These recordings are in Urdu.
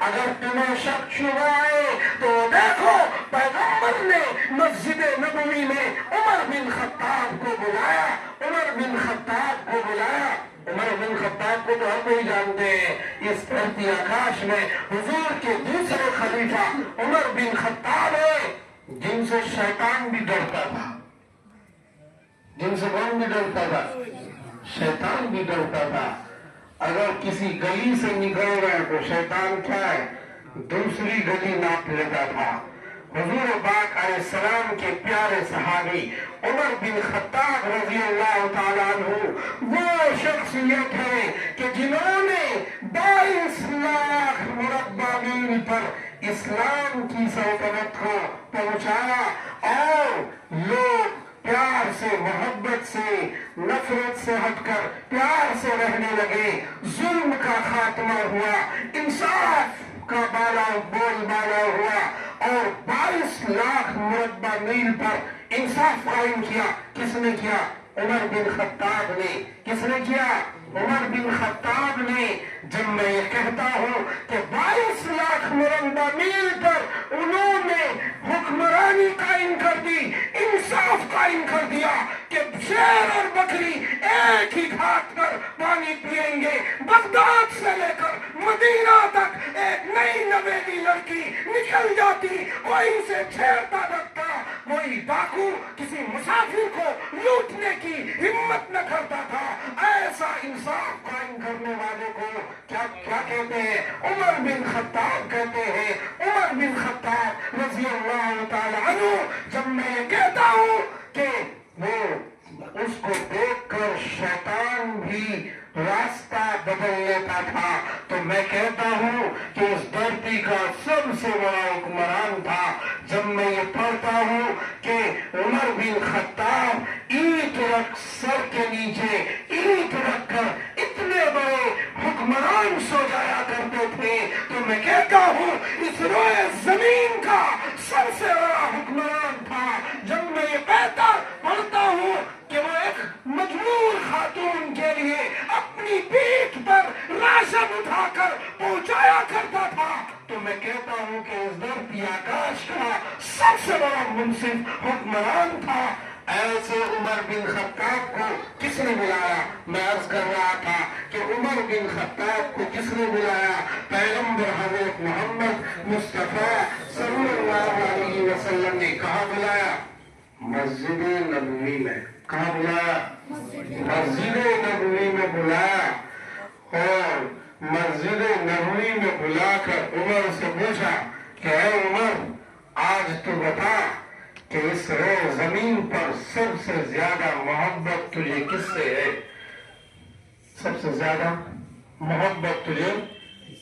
اگر تمہیں شک شبہ ہے تو دیکھو پیغمبر نے مسجد نبوی میں عمر بن خطاب کو بلایا، عمر بن خطاب کو بلایا۔ عمر بن خطاب کو تو ہم نہیں جانتے ہیں، اس دھرتی آکاش میں حضور کے دوسرے خلیفہ عمر بن خطاب ہے، جن سے شیطان بھی ڈرتا تھا۔ جن سے کون بھی ڈرتا تھا؟ شیطان بھی ڈرتا تھا۔ اگر کسی گلی سے نکل رہے تو شیطان کیا ہے؟ دوسری گلی ناپ لیتا تھا۔ حضور پاک علیہ السلام کے پیارے صحابی عمر بن خطاب رضی اللہ تعالیٰ عنہ وہ شخصیت ہے کہ جنہوں نے 22 لاکھ مربع میل پر اسلام کی سلطنت کو پہنچایا، اور لوگ پیار سے، محبت سے، نفرت سے ہٹ کر پیار سے رہنے لگے، ظلم کا خاتمہ ہوا، انصاف کا بول بالا ہوا، اور 22 لاکھ مربع میل پر انصاف قائم کیا۔ کس نے کیا؟ عمر بن خطاب نے۔ کس نے کیا؟ عمر بن خطاب نے۔ جب میں یہ کہتا ہوں کہ 22 لاکھ مربع میل پر انہوں نے حکمرانی قائم کر دی، انصاف قائم کر دیا کہ شیر اور بکری ایک ہی گھاٹ پر پانی پئیں گے، بغداد سے لے کر مدینہ تک ایک نئی نویلی لڑکی نکل جاتی، کوئی اسے چھیڑتا رکھتا، کوئی ڈاکو کسی مسافر کو لوٹنے کی ہمت نہ کرتا تھا۔ ایسا انصاف قائم کرنے والے کو کیا کہتے ہیں؟ عمر بن خطاب کہتے ہیں۔ عمر بن خطاب رضی اللہ تعالی عنہ، جب میں یہ کہتا ہوں کہ وہ اس کو دیکھ کر شیطان بھی راستہ بدل لیتا تھا، تو میں کہتا ہوں کہ اس دھرتی کا سب سے بڑا حکمران تھا۔ جب میں یہ پڑھتا ہوں کہ عمر بن خطاب اینٹ رکھ سر کے نیچے اینٹ رکھ کر اتنے بڑے حکمران سو جایا کرتے تھے، تو میں کہتا ہوں اس روئے زمین کا سب سے بڑا حکمران تھا۔ جب میں یہ بہتر پڑھتا ہوں کہ وہ ایک مجبور خاتون کے لیے اپنی پیٹھ پر راشن اٹھا کر پہنچایا کرتا تھا، تو میں کہتا ہوں کہ اس دھرتی آکاش کا سب سے بڑا منصف حکمران تھا۔ ایسے عمر بن خطاب کو کس نے بلایا؟ میں عرض کر رہا تھا کہ عمر بن خطاب کو کس نے بلایا؟ پیغمبر حضرت محمد مصطفیٰ صلی اللہ علیہ وسلم نے کہاں بلایا؟ مسجد نبوی میں۔ کہاں بلایا؟ مسجد نبوی میں بلایا، اور مسجد نبوی میں بلا کر عمر سے پوچھا کہ اے عمر، آج تو بتا کہ اس روئے زمین پر سب سے زیادہ محبت تجھے کس سے ہے؟ سب سے زیادہ محبت تجھے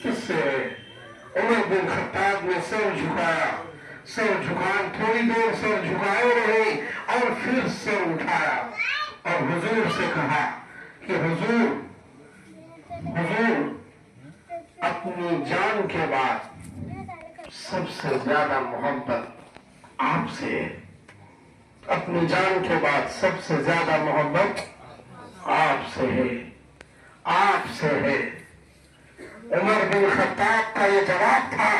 کس سے ہے؟ عمر بن خطاب نے سر جھکایا، سر جھکان تھوڑی دیر سر جھکائے رہے اور پھر سر اٹھایا اور حضور سے کہا کہ حضور اپنی جان کے بعد سب سے زیادہ محبت آپ سے ہے۔ اپنی جان کے بعد سب سے زیادہ محبت آپ سے ہے، آپ سے ہے۔ عمر بن خطاب کا یہ جواب تھا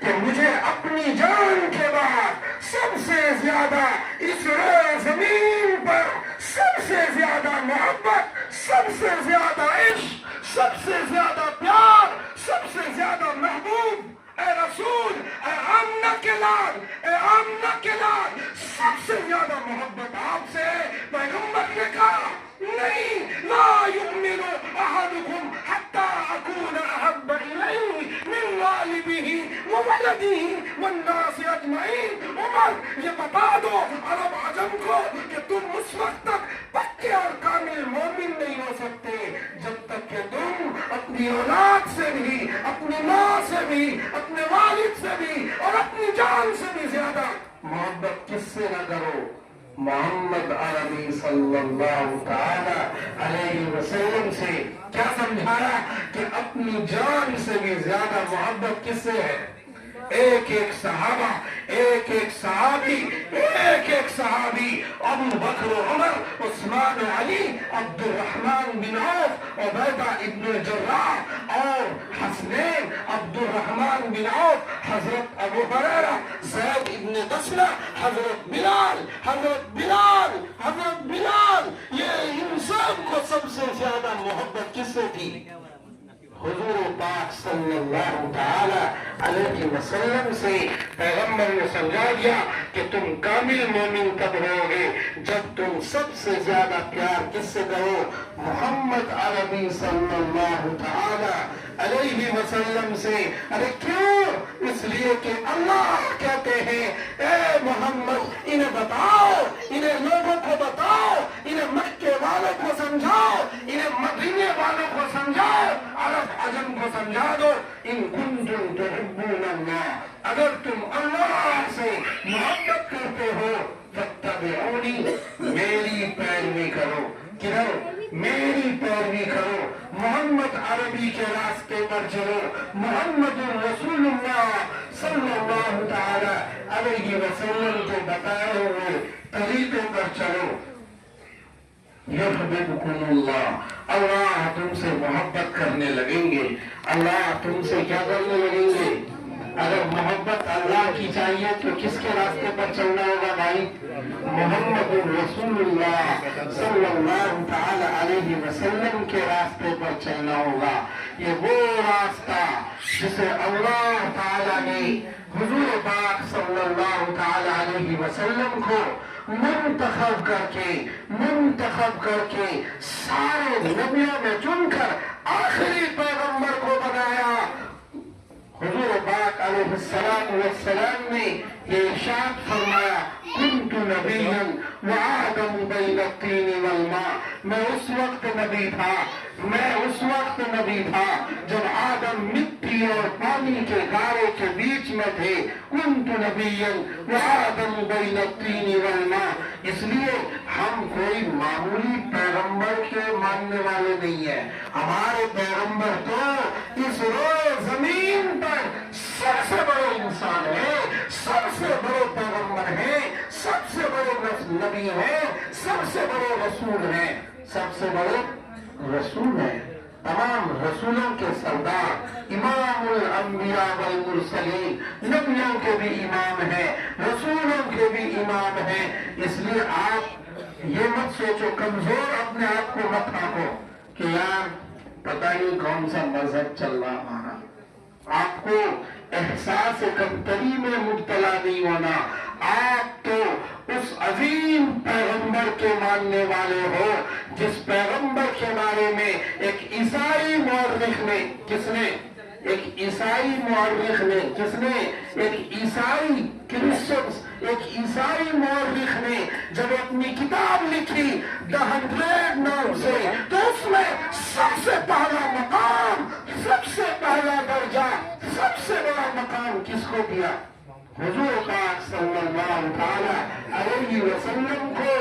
کہ مجھے اپنی جان کے بعد سب سے زیادہ اس روئے زمین پر سب سے زیادہ محبت، سب سے زیادہ عشق، سب سے زیادہ پیار، سب سے زیادہ محبوب، اے رسول، اے آمنہ کے لال، اے آمنہ کے لال، سب سے زیادہ محبت آپ سے ہے۔ پیغمبر نے کہا نہیں، لا یؤمن احدکم حتی اکون احب الیہ من والدہ وولدہ والناس اجمعین۔ عمر، یہ بتا دو عرب عجم کو کہ تم اس وقت تک پکے اور کامل مومن نہیں ہو سکتے جب تک کہ تم اپنی اولاد سے بھی، اپنی ماں سے بھی، اپنے والد سے بھی اور اپنی جان سے بھی زیادہ محبت کس سے نہ کرو؟ محمد عربی صلی اللہ تعالی علیہ وسلم سے۔ کیا سمجھایا کہ اپنی جان سے بھی زیادہ محبت کس سے ہے؟ ایک ایک صحابہ، ایک ایک صحابی، ایک ایک صحابی، ابو بکر و عمر، عثمان و علی، عبد الرحمن بن عوف، عبیدہ ابن الجراح اور حسنین، عبد الرحمن بن عوف، حضرت ابو ہریرہ، زید ابن دسنہ، حضرت بلال، حضرت بلال، یہ ان سب کو سب سے زیادہ محبت کس سے تھی؟ حضور پاک صلی اللہ تعالی علیہ وسلم سے۔ پیغمبر نے سمجھا دیا کہ تم کامل مومن کب ہو گے جب تم سب سے زیادہ پیار کس سے کرو؟ محمد عربی صلی اللہ تعالی علیہ وسلم سے۔ ارے کیوں؟ اس لیے کہ اللہ کہتے ہیں اے محمد انہیں بتاؤ، انہیں لوگوں کو بتاؤ، انہیں مکے والوں کو سمجھاؤ، انہیں مدینے والوں کو سمجھاؤ، عرب عجم کو سمجھا دو، ان کنتم تحبون اللہ، اگر تم اللہ سے محبت کرتے ہو فاتبعونی، میری پیروی کرو۔ کدھر؟ میری پیروی کرو، محمد عربی کے راستے پر چلو، محمد رسول اللہ صلی اللہ تعالی علیہ وسلم کے بتائے ہوئے طریقے پر چلو۔ یحببکم اللہ، اللہ تم سے محبت کرنے لگیں گے۔ اللہ تم سے کیا کرنے لگیں گے؟ اگر محبت اللہ کی چاہیے تو کس کے راستے پر چلنا ہوگا بھائی؟ محمد رسول اللہ صلی اللہ تعالی علیہ وسلم کے راستے پر چلنا ہوگا۔ یہ وہ راستہ جسے اللہ تعالی نے حضور پاک صلی اللہ تعالی علیہ وسلم کو منتخب کر کے سارے نبیوں میں چن کر آخری پیغمبر کو بنایا۔ حضور پاک علیہ السلام نے یہ ارشاد فرمایا کنت نبیا وآدم بین الطین والماء، میں اس وقت نبی تھا جب آدم مٹی اور پانی کے گارے کے بیچ میں تھے۔ کنت نبیا وآدم بین الطین والماء، اس لیے ہم کوئی معمولی پیغمبر کے ماننے والے نہیں ہیں۔ ہمارے پیغمبر تو اس روئے زمین پر سب سے بڑے انسان ہیں، سب سے بڑے پیغمبر ہیں، سب سے بڑے نبی ہیں، سب سے بڑے رسول ہیں، سب سے بڑے رسول ہیں، تمام رسولوں کے سردار، امام الانبیاء والمرسلین، نبیوں کے بھی امام ہیں، رسولوں کے بھی امام ہیں۔ اس لیے آپ یہ مت سوچو، کمزور اپنے آپ کو مت آکو کہ یار پتہ نہیں کون سا مذہب چل رہا ہمارا۔ آپ کو احساس کمتری میں مبتلا نہیں ہونا، آپ تو اس عظیم پیغمبر کے ماننے والے ہو جس پیغمبر کے بارے میں ایک عیسائی مورخ نے، کس نے؟ ایک عیسائی مورخ نے، کس نے؟ ایک عیسائی کرسچنز، ایک عیسائی مورخ نے جب اپنی کتاب لکھی The 100 نام سے، تو اس میں سب سے پہلا مقام، سب سے پہلا درجہ، سب سے بڑا مقام کس کو دیا؟ حضور پاک صلی اللہ تعالی علیہ وسلم کو۔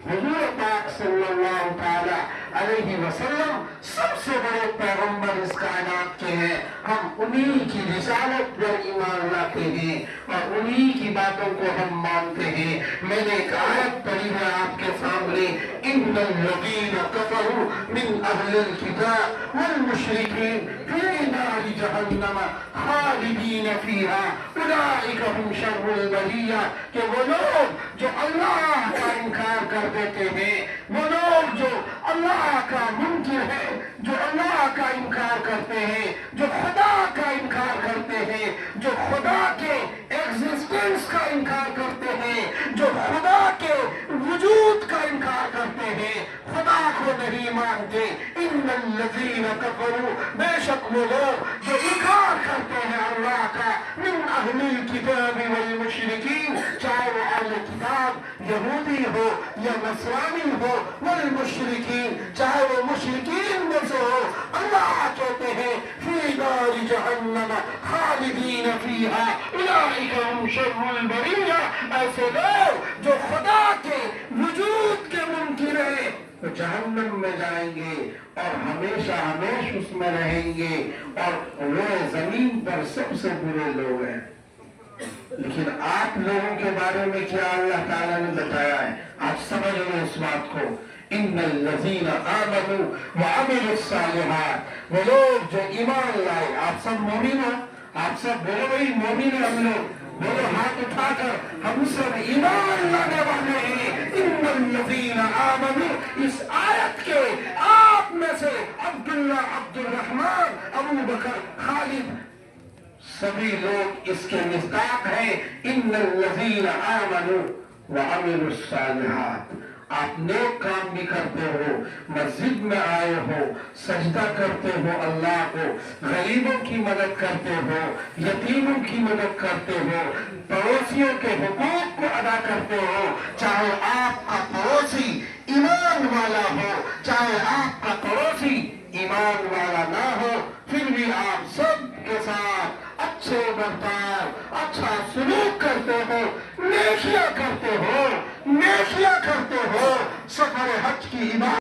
حضور پاک صلی اللہ تعالی علیہ وسلم سب سے بڑے پیغمبر اس کائنات کے ہیں۔ ہم انہی کی رسالت پر ایمان لاتے ہیں اور انہی کی باتوں کو ہم مانتے ہیں۔ میں نے ایک آیت پڑھی ہے آپ کے سامنے، ان الذین کفروا من اہل الکتاب والمشرکین فی نار جہنم خالدین فیہا اولئک ھم شر البریہ، کہ وہ لوگ جو اللہ کا انکار کر دیتے ہیں، وہ لوگ جو اللہ کا منکر ہے، جو اللہ کا انکار کرتے ہیں، جو خدا کا انکار کرتے ہیں، جو خدا کے ایگزسٹنس کا انکار کرتے ہیں، جو خدا کے وجود کا انکار کرتے ہیں، خدا کو نہیں مانتے۔ ان الذین کفروا، بے شک وہ لوگ جو انکار کرتے ہیں اللہ کا، من اہل الکتاب والمشرکین، چاہے وہ اہل کتاب یہودی ہو یا نصرانی ہو، والمشرکین، چاہے وہ مشرکین میں سے ہو، اللہ کہتے ہیں فی نار جہنم خالدین فیہا اولئک ھم شر البریہ، ایسے لوگ جو خدا کے وجود کے منکر ہیں تو جہنم میں جائیں گے اور ہمیشہ ہمیش اس میں رہیں گے، اور وہ زمین پر سب سے برے لوگ ہیں۔ لیکن آپ لوگوں کے بارے میں کیا اللہ تعالیٰ نے بتایا ہے؟ آپ سمجھ لو اس بات کو. ان الذین آمنوا وعملوا الصالحات، وہ لوگ جو ایمان لائے. آپ سب مومن ہو؟ آپ سب بولو بھائی مومن ہیں ہم لوگ. بولو ہاتھ اٹھا کر، ہم سب ایمان لانے والے ہیں. ان الذین آمنوا، اس آیت کے آپ میں سے عبداللہ، عبد الرحمن، ابو بکر، خالد، سبھی لوگ اس کے مصداق ہیں. ان الذین آمنوا وعملوا الصالحات. آپ نیک کام بھی کرتے ہو، مسجد میں آئے ہو، سجدہ کرتے ہو اللہ کو، غریبوں کی مدد کرتے ہو، یتیموں کی مدد کرتے ہو، پڑوسیوں کے حقوق کو ادا کرتے ہو. چاہے آپ کا پڑوسی ایمان والا ہو، چاہے آپ کا پڑوسی ایمان والا نہ ہو، پھر بھی آپ سب کے ساتھ اچھے برتاؤ، اچھا سلوک کرتے ہو، نیکیاں کرتے ہو، نیکیاں کرتے ہو. سفر حج کی عبادت